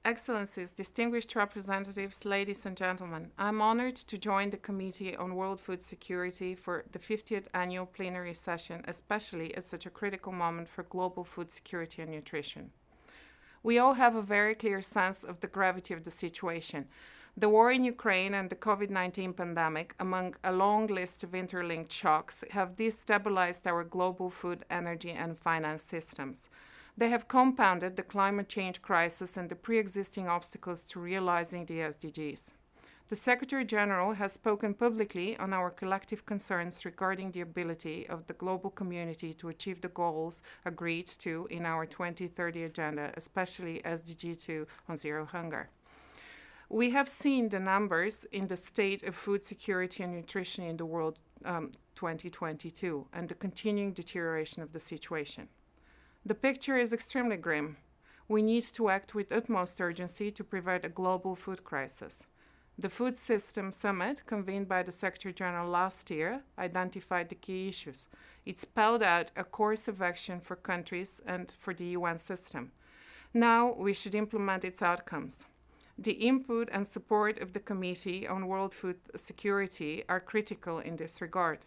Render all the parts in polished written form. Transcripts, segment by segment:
Excellencies, distinguished representatives, ladies and gentlemen, I'm honored to join the Committee on World Food Security for the 50th Annual Plenary Session, especially at such a critical moment for global food security and nutrition. We all have a very clear sense of the gravity of the situation. The war in Ukraine and the COVID-19 pandemic, among a long list of interlinked shocks, have destabilized our global food, energy, and finance systems. They have compounded the climate change crisis and the pre-existing obstacles to realizing the SDGs. The Secretary-General has spoken publicly on our collective concerns regarding the ability of the global community to achieve the goals agreed to in our 2030 agenda, especially SDG 2 on zero hunger. We have seen the numbers in the state of food security and nutrition in the world 2022 and the continuing deterioration of the situation. The picture is extremely grim. We need to act with utmost urgency to prevent a global food crisis. The Food System Summit, convened by the Secretary-General last year, identified the key issues. It spelled out a course of action for countries and for the UN system. Now we should implement its outcomes. The input and support of the Committee on World Food Security are critical in this regard.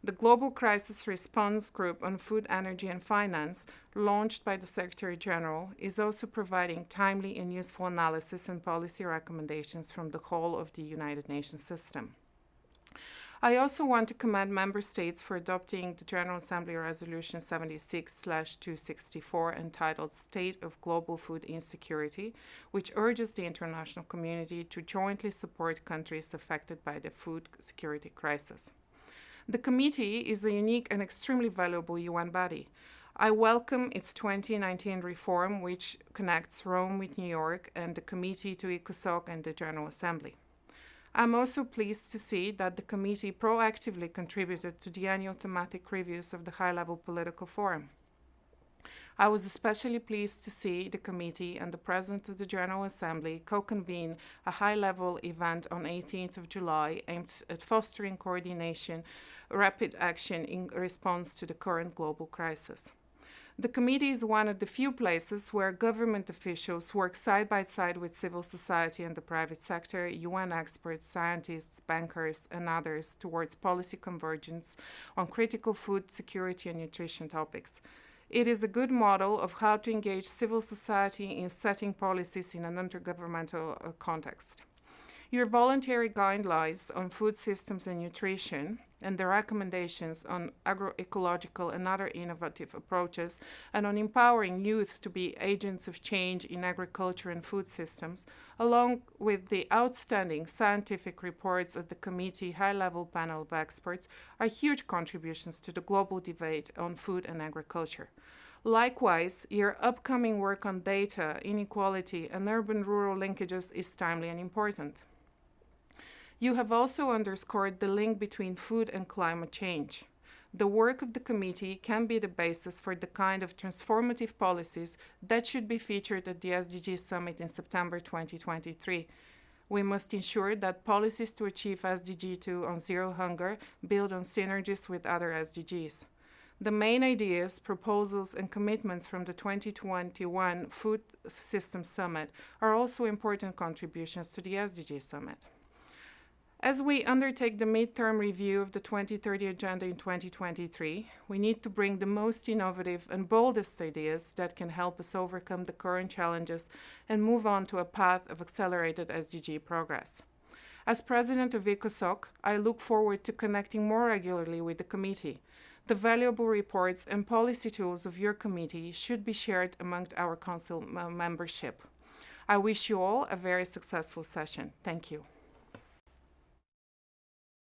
The Global Crisis Response Group on Food, Energy and Finance, launched by the Secretary-General, is also providing timely and useful analysis and policy recommendations from the whole of the United Nations system. I also want to commend Member States for adopting the General Assembly Resolution 76/264 entitled State of Global Food Insecurity, which urges the international community to jointly support countries affected by the food security crisis. The committee is a unique and extremely valuable UN body. I welcome its 2019 reform, which connects Rome with New York and the committee to ECOSOC and the General Assembly. I'm also pleased to see that the committee proactively contributed to the annual thematic reviews of the high-level political forum. I was especially pleased to see the committee and the President of the General Assembly co-convene a high-level event on 18th of July aimed at fostering coordination, rapid action in response to the current global crisis. The committee is one of the few places where government officials work side by side with civil society and the private sector, UN experts, scientists, bankers, and others towards policy convergence on critical food security and nutrition topics. It is a good model of how to engage civil society in setting policies in an intergovernmental context. Your voluntary guidelines on food systems and nutrition and the recommendations on agroecological and other innovative approaches and on empowering youth to be agents of change in agriculture and food systems, along with the outstanding scientific reports of the committee high-level panel of experts, are huge contributions to the global debate on food and agriculture. Likewise, your upcoming work on data, inequality, and urban-rural linkages is timely and important. You have also underscored the link between food and climate change. The work of the committee can be the basis for the kind of transformative policies that should be featured at the SDG Summit in September 2023. We must ensure that policies to achieve SDG 2 on zero hunger build on synergies with other SDGs. The main ideas, proposals, and commitments from the 2021 Food System Summit are also important contributions to the SDG Summit. As we undertake the midterm review of the 2030 Agenda in 2023, we need to bring the most innovative and boldest ideas that can help us overcome the current challenges and move on to a path of accelerated SDG progress. As President of ECOSOC, I look forward to connecting more regularly with the committee. The valuable reports and policy tools of your committee should be shared amongst our Council membership. I wish you all a very successful session. Thank you.